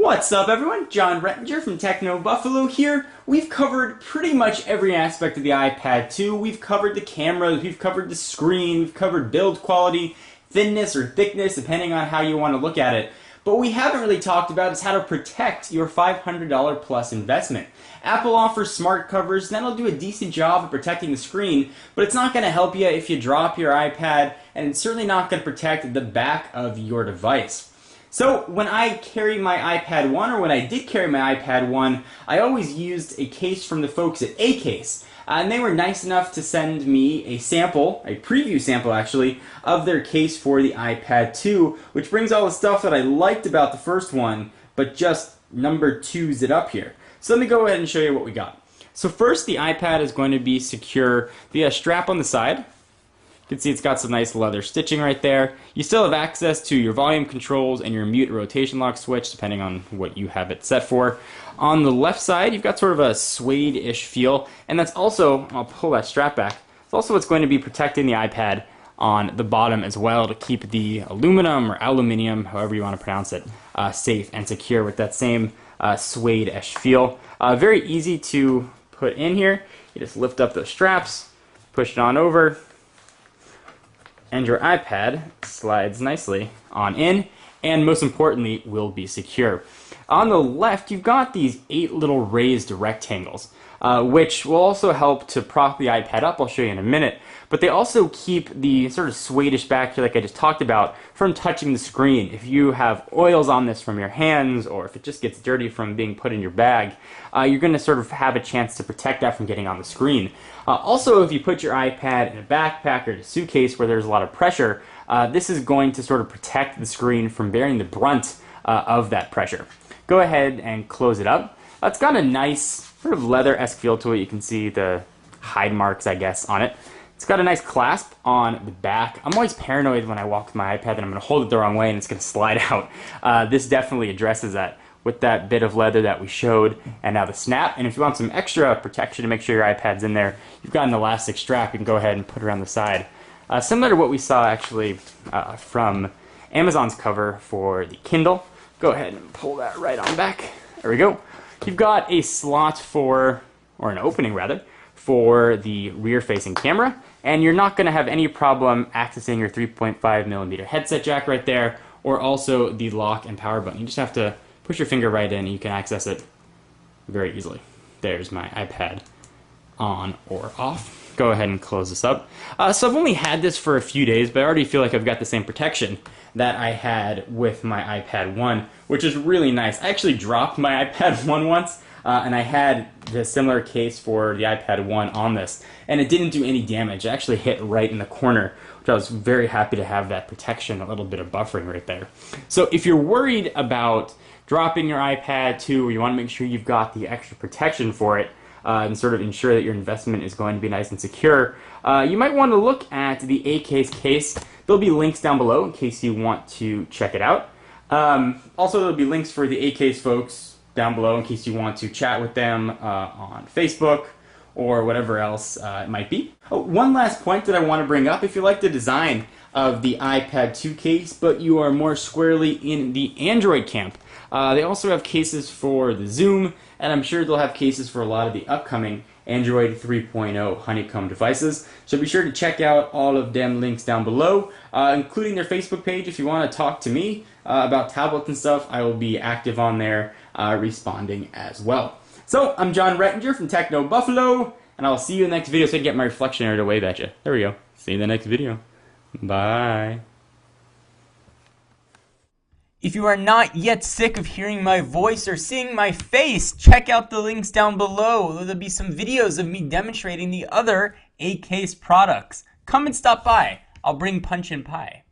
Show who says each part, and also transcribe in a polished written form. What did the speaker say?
Speaker 1: What's up everyone? John Rettinger from Techno Buffalo here. We've covered pretty much every aspect of the iPad 2. We've covered the camera, we've covered the screen, we've covered build quality, thinness or thickness, depending on how you want to look at it. But what we haven't really talked about is how to protect your $500 plus investment. Apple offers smart covers, that'll do a decent job of protecting the screen, but it's not going to help you if you drop your iPad, and it's certainly not going to protect the back of your device. So when I carry my iPad 1, or when I did carry my iPad 1, I always used a case from the folks at A-Case. And they were nice enough to send me a sample, a preview sample actually, of their case for the iPad 2, which brings all the stuff that I liked about the first one, but just number 2's it up here. So let me go ahead and show you what we got. So first, the iPad is going to be secure via a strap on the side. You can see it's got some nice leather stitching right there. You still have access to your volume controls and your mute rotation lock switch, depending on what you have it set for. On the left side, you've got sort of a suede-ish feel, and that's also, I'll pull that strap back, it's also what's going to be protecting the iPad on the bottom as well to keep the aluminum or aluminium, however you want to pronounce it, safe and secure with that same suede-ish feel. Very easy to put in here. You just lift up those straps, push it on over, and your iPad slides nicely on in, and most importantly, will be secure. On the left, you've got these 8 little raised rectangles, which will also help to prop the iPad up. I'll show you in a minute. But they also keep the sort of suede-ish back here, like I just talked about, from touching the screen. If you have oils on this from your hands, or if it just gets dirty from being put in your bag, you're going to sort of have a chance to protect that from getting on the screen. Also, if you put your iPad in a backpack or a suitcase where there's a lot of pressure, this is going to sort of protect the screen from bearing the brunt of that pressure. Go ahead and close it up. It's got a nice sort of leather-esque feel to it. You can see the hide marks, I guess, on it. It's got a nice clasp on the back. I'm always paranoid when I walk with my iPad that I'm going to hold it the wrong way and it's going to slide out. This definitely addresses that with that bit of leather that we showed, and now the snap. And if you want some extra protection to make sure your iPad's in there, you've got an elastic strap you can go ahead and put around the side. Similar to what we saw actually from Amazon's cover for the Kindle. Go ahead and pull that right on back. There we go. You've got a slot for, or an opening rather, for the rear-facing camera, and you're not going to have any problem accessing your 3.5mm headset jack right there, or also the lock and power button. You just have to push your finger right in and you can access it very easily. There's my iPad on or off. Go ahead and close this up. So I've only had this for a few days, but I already feel like I've got the same protection that I had with my iPad 1, which is really nice. I actually dropped my iPad 1 once, and I had the similar case for the iPad 1 on this, and it didn't do any damage. It actually hit right in the corner, which I was very happy to have that protection, a little bit of buffering right there. So if you're worried about dropping your iPad 2, or you want to make sure you've got the extra protection for it, and sort of ensure that your investment is going to be nice and secure, you might want to look at the A-Case case. There'll be links down below in case you want to check it out. Also, there'll be links for the A-Case folks down below in case you want to chat with them on Facebook or whatever else it might be. Oh, one last point that I want to bring up. If you like the design of the iPad 2 case, but you are more squarely in the Android camp, they also have cases for the Zoom, and I'm sure they'll have cases for a lot of the upcoming Android 3.0 honeycomb devices. So be sure to check out all of them links down below, including their Facebook page. If you want to talk to me about tablets and stuff, I will be active on there responding as well. So I'm John Rettinger from Techno Buffalo, and I'll see you in the next video so I can get my reflection area to wave at you. There we go. See you in the next video. Bye.
Speaker 2: If you are not yet sick of hearing my voice or seeing my face, check out the links down below. There'll be some videos of me demonstrating the other A-Case products. Come and stop by. I'll bring punch and pie.